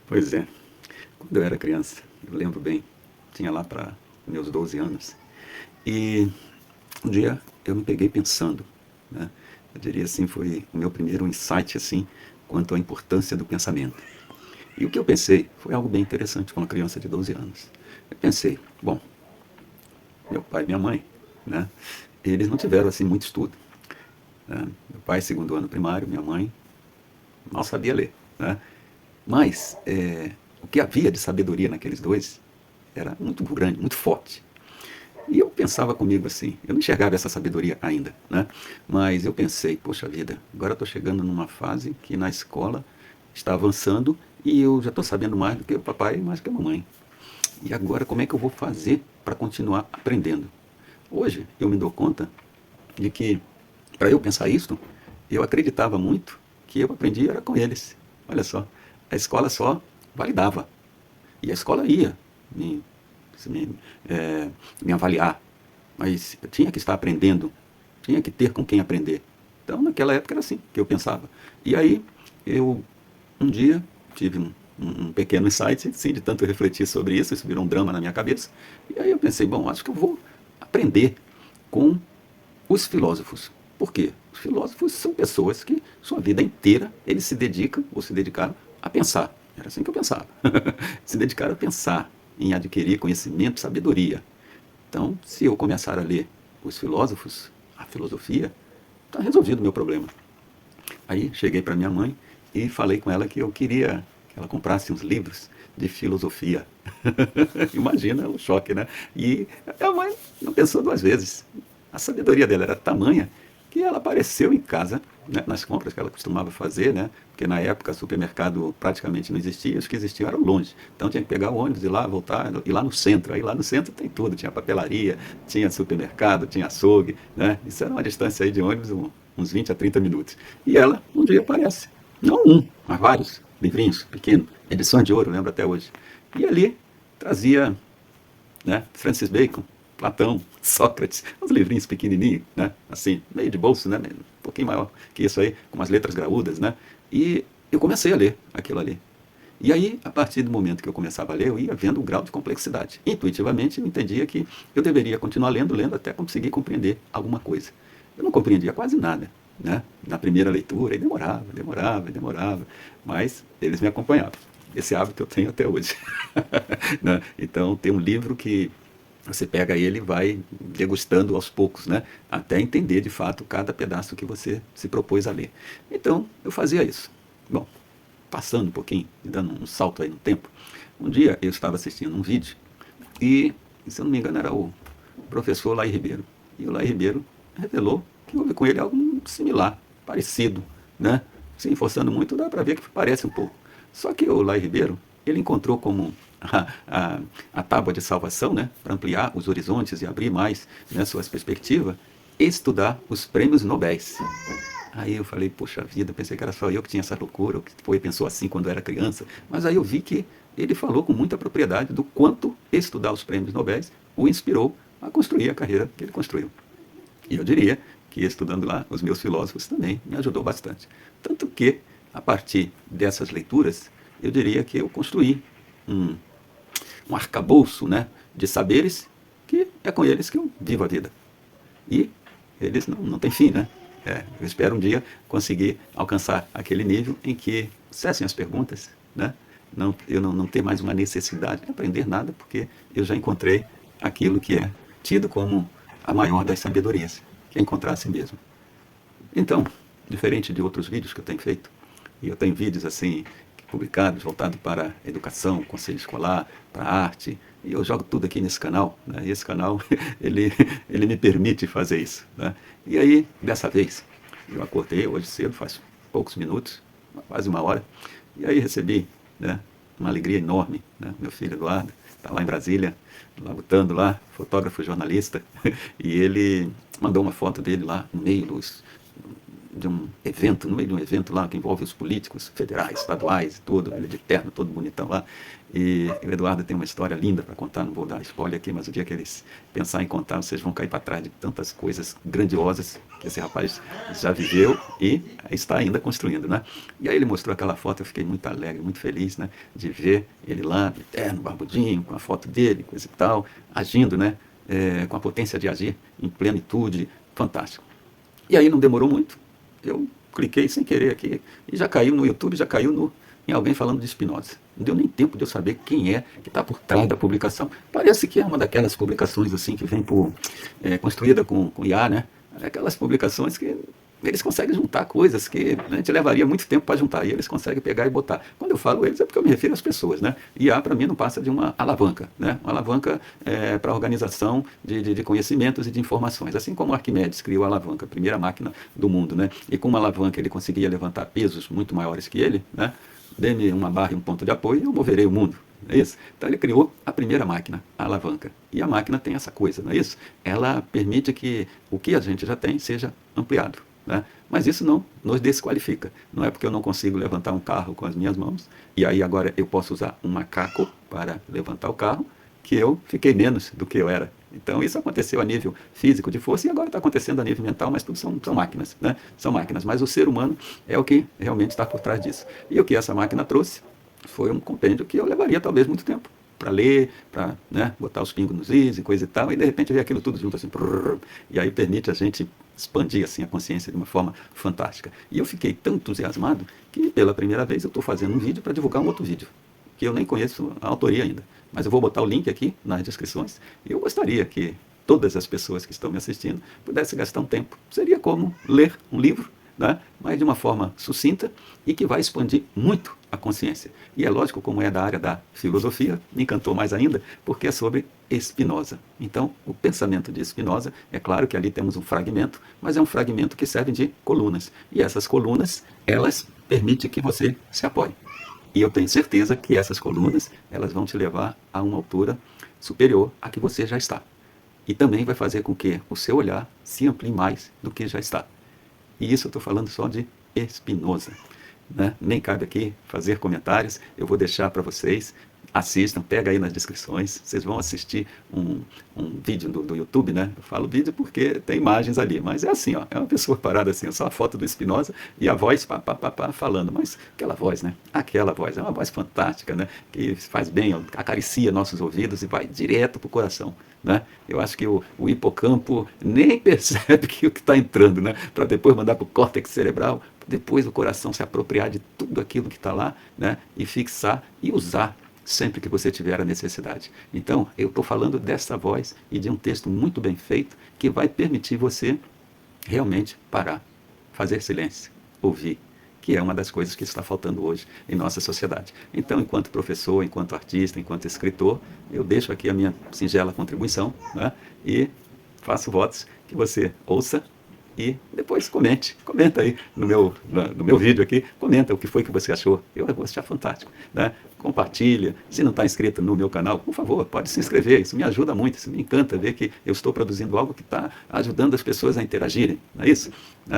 Pois é, quando eu era criança, eu lembro bem, tinha lá para meus 12 anos, e um dia eu me peguei pensando, né? Eu diria assim, foi o meu primeiro insight assim, quanto à importância do pensamento. E o que eu pensei foi algo bem interessante com uma criança de 12 anos. Eu pensei, bom, meu pai e minha mãe, né? Eles não tiveram assim muito estudo, né? Meu pai, segundo ano primário, minha mãe mal sabia ler, né? Mas o que havia de sabedoria naqueles dois era muito grande, muito forte. E eu pensava comigo assim, eu não enxergava essa sabedoria ainda, né? Mas eu pensei, poxa vida, agora eu estou chegando numa fase que na escola está avançando e eu já estou sabendo mais do que o papai e mais do que a mamãe. E agora como é que eu vou fazer para continuar aprendendo? Hoje eu me dou conta de que, para eu pensar isso, eu acreditava muito que eu aprendi era com eles. Olha só, a escola só validava. E a escola ia me, me, me avaliar. Mas eu tinha que estar aprendendo, tinha que ter com quem aprender. Então, naquela época era assim que eu pensava. E aí, eu, um dia, tive um pequeno insight, sim, de tanto refletir sobre isso virou um drama na minha cabeça. E aí eu pensei, bom, acho que eu vou aprender com os filósofos. Por quê? Os filósofos são pessoas que sua vida inteira eles se dedicam ou se dedicaram a pensar. Era assim que eu pensava. Se dedicaram a pensar, em adquirir conhecimento, sabedoria. Então, se eu começar a ler os filósofos, a filosofia, está resolvido o meu problema. Aí cheguei para minha mãe e falei com ela que eu queria que ela comprasse uns livros de filosofia. Imagina o choque, né? E a mãe não pensou duas vezes. A sabedoria dela era tamanha que ela apareceu em casa, né, nas compras que ela costumava fazer, né? Porque na época o supermercado praticamente não existia, os que existiam eram longe. Então tinha que pegar o ônibus, ir lá, voltar, ir lá no centro. Aí lá no centro tem tudo, tinha papelaria, tinha supermercado, tinha açougue, né? Isso era uma distância aí de ônibus, uns 20 a 30 minutos. E ela um dia aparece. Não um, mas vários livrinhos pequenos, edições de ouro, lembro até hoje. E ali trazia, né, Francis Bacon, Platão, Sócrates, uns livrinhos pequenininhos, né, assim, meio de bolso, né, um pouquinho maior que isso aí, com umas letras graúdas, né, e eu comecei a ler aquilo ali. E aí, a partir do momento que eu começava a ler, eu ia vendo o grau de complexidade. Intuitivamente, eu entendia que eu deveria continuar lendo, lendo, até conseguir compreender alguma coisa. Eu não compreendia quase nada, né? Na primeira leitura, e demorava, demorava, demorava, mas eles me acompanhavam. Esse hábito eu tenho até hoje. Né? Então, tem um livro que você pega ele e vai degustando aos poucos, né? Até entender de fato cada pedaço que você se propôs a ler. Então, eu fazia isso. Bom, passando um pouquinho, dando um salto aí no tempo, um dia eu estava assistindo um vídeo e, se eu não me engano, era o professor Lai Ribeiro. E o Lai Ribeiro revelou que houve com ele algo similar, parecido, né? Sim, forçando muito, dá para ver que parece um pouco. Só que o Lai Ribeiro, ele encontrou como a tábua de salvação, né, para ampliar os horizontes e abrir mais, né, suas perspectivas, estudar os prêmios Nobéis. Aí eu falei, poxa vida, pensei que era só eu que tinha essa loucura, ou que foi, pensou assim quando era criança. Mas aí eu vi que ele falou com muita propriedade do quanto estudar os prêmios Nobel o inspirou a construir a carreira que ele construiu. E eu diria que estudando lá, os meus filósofos também me ajudou bastante. Tanto que, a partir dessas leituras, eu diria que eu construí um, um arcabouço, né, de saberes que é com eles que eu vivo a vida. E eles não têm fim, né? Eu espero um dia conseguir alcançar aquele nível em que cessem as perguntas, né? Eu não ter mais uma necessidade de aprender nada, porque eu já encontrei aquilo que é tido como a maior das sabedorias, que é encontrar a si mesmo. Então, diferente de outros vídeos que eu tenho feito, e eu tenho vídeos assim publicados voltados para a educação, conselho escolar, para a arte, e eu jogo tudo aqui nesse canal, né? E esse canal ele me permite fazer isso, né? E aí, dessa vez, eu acordei hoje cedo, faz poucos minutos, quase uma hora, e aí recebi, né, uma alegria enorme, né? Meu filho Eduardo está lá em Brasília, labutando lá, fotógrafo, jornalista, e ele mandou uma foto dele lá no meio de um evento, no meio de um evento lá que envolve os políticos federais, estaduais, tudo, ele de terno, todo bonitão lá. E o Eduardo tem uma história linda para contar, não vou dar spoiler aqui, mas o dia que eles pensarem em contar, vocês vão cair para trás de tantas coisas grandiosas que esse rapaz já viveu e está ainda construindo, né? E aí ele mostrou aquela foto, eu fiquei muito alegre, muito feliz, né? De ver ele lá, de terno, barbudinho, com a foto dele, coisa e tal, agindo, né? Com a potência de agir em plenitude, fantástico. E aí não demorou muito, eu cliquei sem querer aqui e já caiu no YouTube, já caiu em alguém falando de Spinoza. Não deu nem tempo de eu saber quem é que está por trás da publicação. Parece que é uma daquelas publicações assim que vem construída com IA, né? Aquelas publicações que eles conseguem juntar coisas que a gente levaria muito tempo para juntar, e eles conseguem pegar e botar. Quando eu falo eles, é porque eu me refiro às pessoas, né? IA, para mim, não passa de uma alavanca, né? Uma alavanca para a organização de conhecimentos e de informações. Assim como Arquimedes criou a alavanca, a primeira máquina do mundo, né? E com uma alavanca ele conseguia levantar pesos muito maiores que ele, né? Dê-me uma barra e um ponto de apoio e eu moverei o mundo. Não é isso? Então ele criou a primeira máquina, a alavanca. E a máquina tem essa coisa, não é isso? Ela permite que o que a gente já tem seja ampliado. Né? Mas isso não nos desqualifica. Não é porque eu não consigo levantar um carro com as minhas mãos, e aí agora eu posso usar um macaco para levantar o carro, que eu fiquei menos do que eu era. Então isso aconteceu a nível físico de força e agora está acontecendo a nível mental, mas tudo são máquinas, né? São máquinas, mas o ser humano é o que realmente está por trás disso. E o que essa máquina trouxe foi um compêndio que eu levaria talvez muito tempo para ler, para, né, botar os pingos nos is e coisa e tal, e de repente ver aquilo tudo junto assim, e aí permite a gente expandir assim a consciência de uma forma fantástica. E eu fiquei tão entusiasmado que pela primeira vez eu estou fazendo um vídeo para divulgar um outro vídeo, que eu nem conheço a autoria ainda, mas eu vou botar o link aqui nas descrições, e eu gostaria que todas as pessoas que estão me assistindo pudessem gastar um tempo. Seria como ler um livro, né? Mas de uma forma sucinta e que vai expandir muito a consciência. E é lógico, como é da área da filosofia, me encantou mais ainda, porque é sobre Spinoza. Então, o pensamento de Spinoza, é claro que ali temos um fragmento, mas é um fragmento que serve de colunas. E essas colunas, elas permitem que você se apoie. E eu tenho certeza que essas colunas, elas vão te levar a uma altura superior à que você já está. E também vai fazer com que o seu olhar se amplie mais do que já está. E isso eu estou falando só de Spinoza, né? Nem cabe aqui fazer comentários, eu vou deixar para vocês, assistam, pega aí nas descrições, vocês vão assistir um vídeo do YouTube, né? Eu falo vídeo porque tem imagens ali, mas é assim, ó, é uma pessoa parada assim, só a foto do Spinoza e a voz falando, mas aquela voz, né? Aquela voz, é uma voz fantástica, né? Que faz bem, ó, acaricia nossos ouvidos e vai direto para o coração, né? Eu acho que o hipocampo nem percebe que o que está entrando, né? Para depois mandar para o córtex cerebral, depois o coração se apropriar de tudo aquilo que está lá, né? E fixar e usar sempre que você tiver a necessidade. Então, eu estou falando dessa voz e de um texto muito bem feito que vai permitir você realmente parar, fazer silêncio, ouvir, que é uma das coisas que está faltando hoje em nossa sociedade. Então, enquanto professor, enquanto artista, enquanto escritor, eu deixo aqui a minha singela contribuição, né? E faço votos que você ouça e depois comenta aí no meu vídeo aqui, comenta o que foi que você achou, eu vou achar fantástico, né? Compartilha, se não está inscrito no meu canal, por favor, pode se inscrever, isso me ajuda muito, isso me encanta ver que eu estou produzindo algo que está ajudando as pessoas a interagirem, não é isso?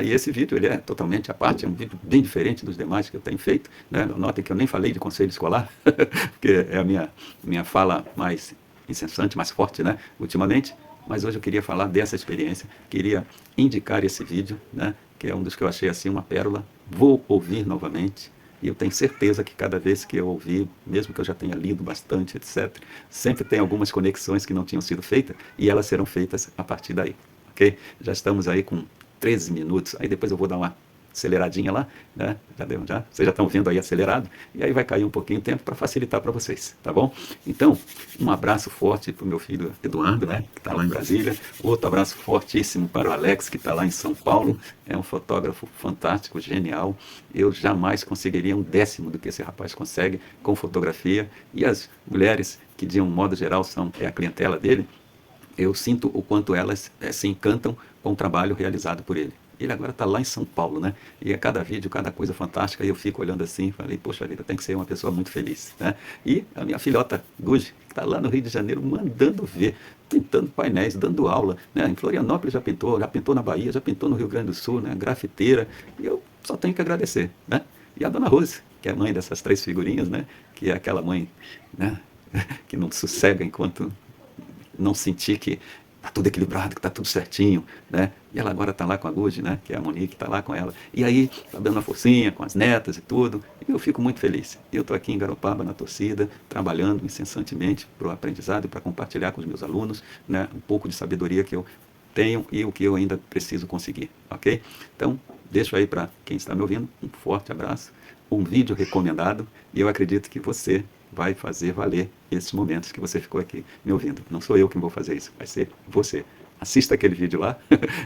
E esse vídeo ele é totalmente à parte, é um vídeo bem diferente dos demais que eu tenho feito, né? Notem que eu nem falei de conselho escolar, porque é a minha fala mais incessante, mais forte, né? Ultimamente. Mas hoje eu queria falar dessa experiência, queria indicar esse vídeo, né, que é um dos que eu achei assim uma pérola. Vou ouvir novamente e eu tenho certeza que cada vez que eu ouvir, mesmo que eu já tenha lido bastante, etc., sempre tem algumas conexões que não tinham sido feitas e elas serão feitas a partir daí, ok? Já estamos aí com 13 minutos, aí depois eu vou dar uma aceleradinha lá, né? Vocês já estão vendo aí acelerado, e aí vai cair um pouquinho o tempo para facilitar para vocês, tá bom? Então, um abraço forte para o meu filho Eduardo, né, que está lá em Brasília, outro abraço fortíssimo para o Alex, que está lá em São Paulo, é um fotógrafo fantástico, genial, eu jamais conseguiria um décimo do que esse rapaz consegue com fotografia, e as mulheres, que de um modo geral é a clientela dele, eu sinto o quanto elas se encantam com o trabalho realizado por ele. Ele agora está lá em São Paulo, né? E a cada vídeo, cada coisa fantástica, e eu fico olhando assim, falei, poxa vida, tem que ser uma pessoa muito feliz, né? E a minha filhota, Guji, que está lá no Rio de Janeiro, mandando ver. pintando painéis, dando aula, né? Em Florianópolis já pintou na Bahia, já pintou no Rio Grande do Sul, né? Grafiteira, e eu só tenho que agradecer, né? E a dona Rose, que é a mãe dessas três figurinhas, né? Que é aquela mãe, né? Que não sossega enquanto não sentir que tá tudo equilibrado, que tá tudo certinho, né? E ela agora tá lá com a Luz, né? Que é a Monique, tá lá com ela. E aí, tá dando uma forcinha com as netas e tudo. E eu fico muito feliz. Eu tô aqui em Garopaba, na torcida, trabalhando incessantemente pro aprendizado e para compartilhar com os meus alunos, né? Um pouco de sabedoria que eu tenho e o que eu ainda preciso conseguir, ok? Então, deixo aí para quem está me ouvindo um forte abraço, um vídeo recomendado, e eu acredito que você vai fazer valer esses momentos que você ficou aqui me ouvindo. Não sou eu quem vou fazer isso, vai ser você. Assista aquele vídeo lá,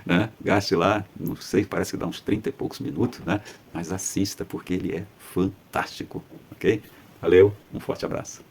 né? Gaste lá, não sei, parece que dá uns 30 e poucos minutos, né? Mas assista porque ele é fantástico, ok? Valeu, um forte abraço.